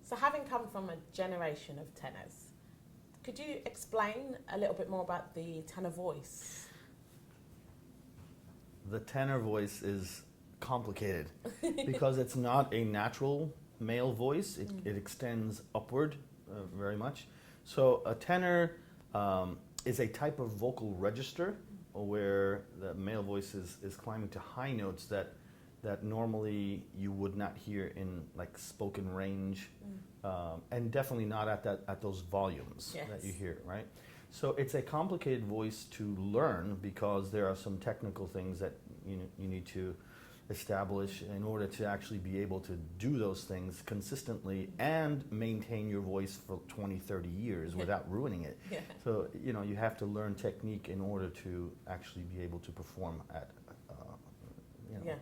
So having come from a generation of tenors, could you explain a little bit more about the tenor voice? The tenor voice is complicated because it's not a natural male voice. It extends upward very much. So a tenor is a type of vocal register where the male voice is climbing to high notes that normally you would not hear in like spoken range, and definitely not at those volumes that you hear, right? So it's a complicated voice to learn because there are some technical things that you need to establish in order to actually be able to do those things consistently and maintain your voice for 20, 30 years without ruining it. Yeah. So, you have to learn technique in order to actually be able to perform at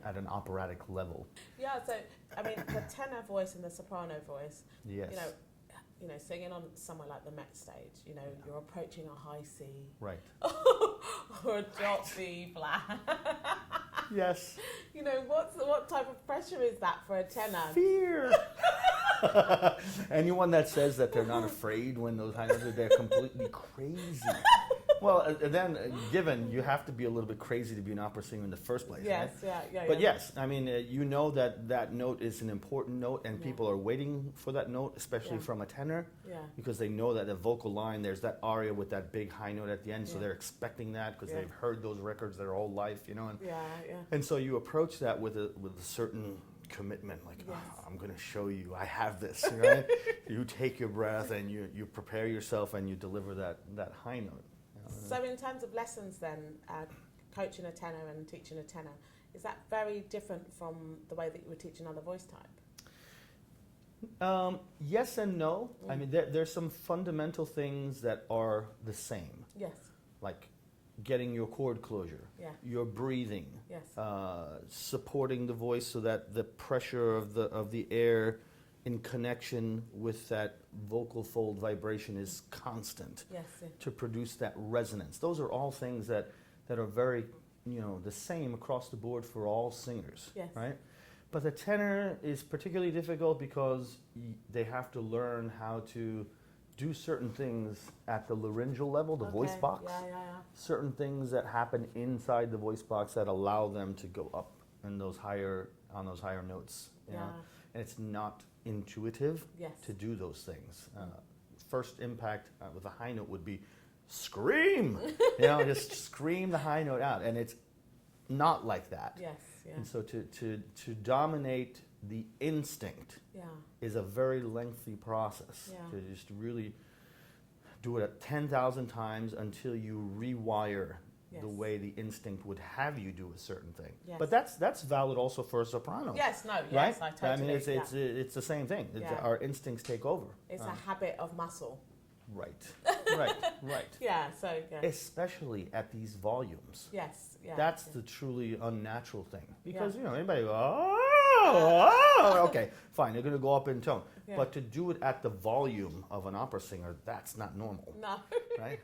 at an operatic level. Yeah, so, I mean, the tenor voice and the soprano voice, yes. Singing on somewhere like the Met stage, you're approaching a high C. Right. or a drop B flat. Yes. What type of pressure is that for a tenor? Fear. Anyone that says that they're not afraid when those high notes are, they're completely crazy. Well, then, given you have to be a little bit crazy to be an opera singer in the first place, yes, right? Yeah. But yes, I mean, that note is an important note, and people are waiting for that note, especially from a tenor, because they know that the vocal line, there's that aria with that big high note at the end, so they're expecting that because they've heard those records their whole life, and so you approach that with a certain commitment, like, I'm going to show you, I have this, right? You take your breath and you prepare yourself and you deliver that high note. So in terms of lessons then, coaching a tenor and teaching a tenor, is that very different from the way that you would teach another voice type? Yes and no. I mean, there's some fundamental things that are the same. Yes. Like getting your chord closure, your breathing, supporting the voice so that the pressure of the air in connection with that vocal fold vibration is constant to produce that resonance. Those are all things that are very, the same across the board for all singers, right? But the tenor is particularly difficult because they have to learn how to do certain things at the laryngeal level, the voice box. Certain things that happen inside the voice box that allow them to go up in those higher notes. And it's not intuitive to do those things. First impact with a high note would be scream, just scream the high note out, and it's not like that. And so to dominate the instinct is a very lengthy process. To just really do it 10,000 times until you rewire the way the instinct would have you do a certain thing. But that's valid also for a soprano. Right? I totally. It's the same thing. Our instincts take over. It's a habit of muscle. Right. Especially at these volumes. That's the truly unnatural thing. Because, anybody go, okay, fine, they're going to go up in tone. But to do it at the volume of an opera singer, that's not normal. No. Right?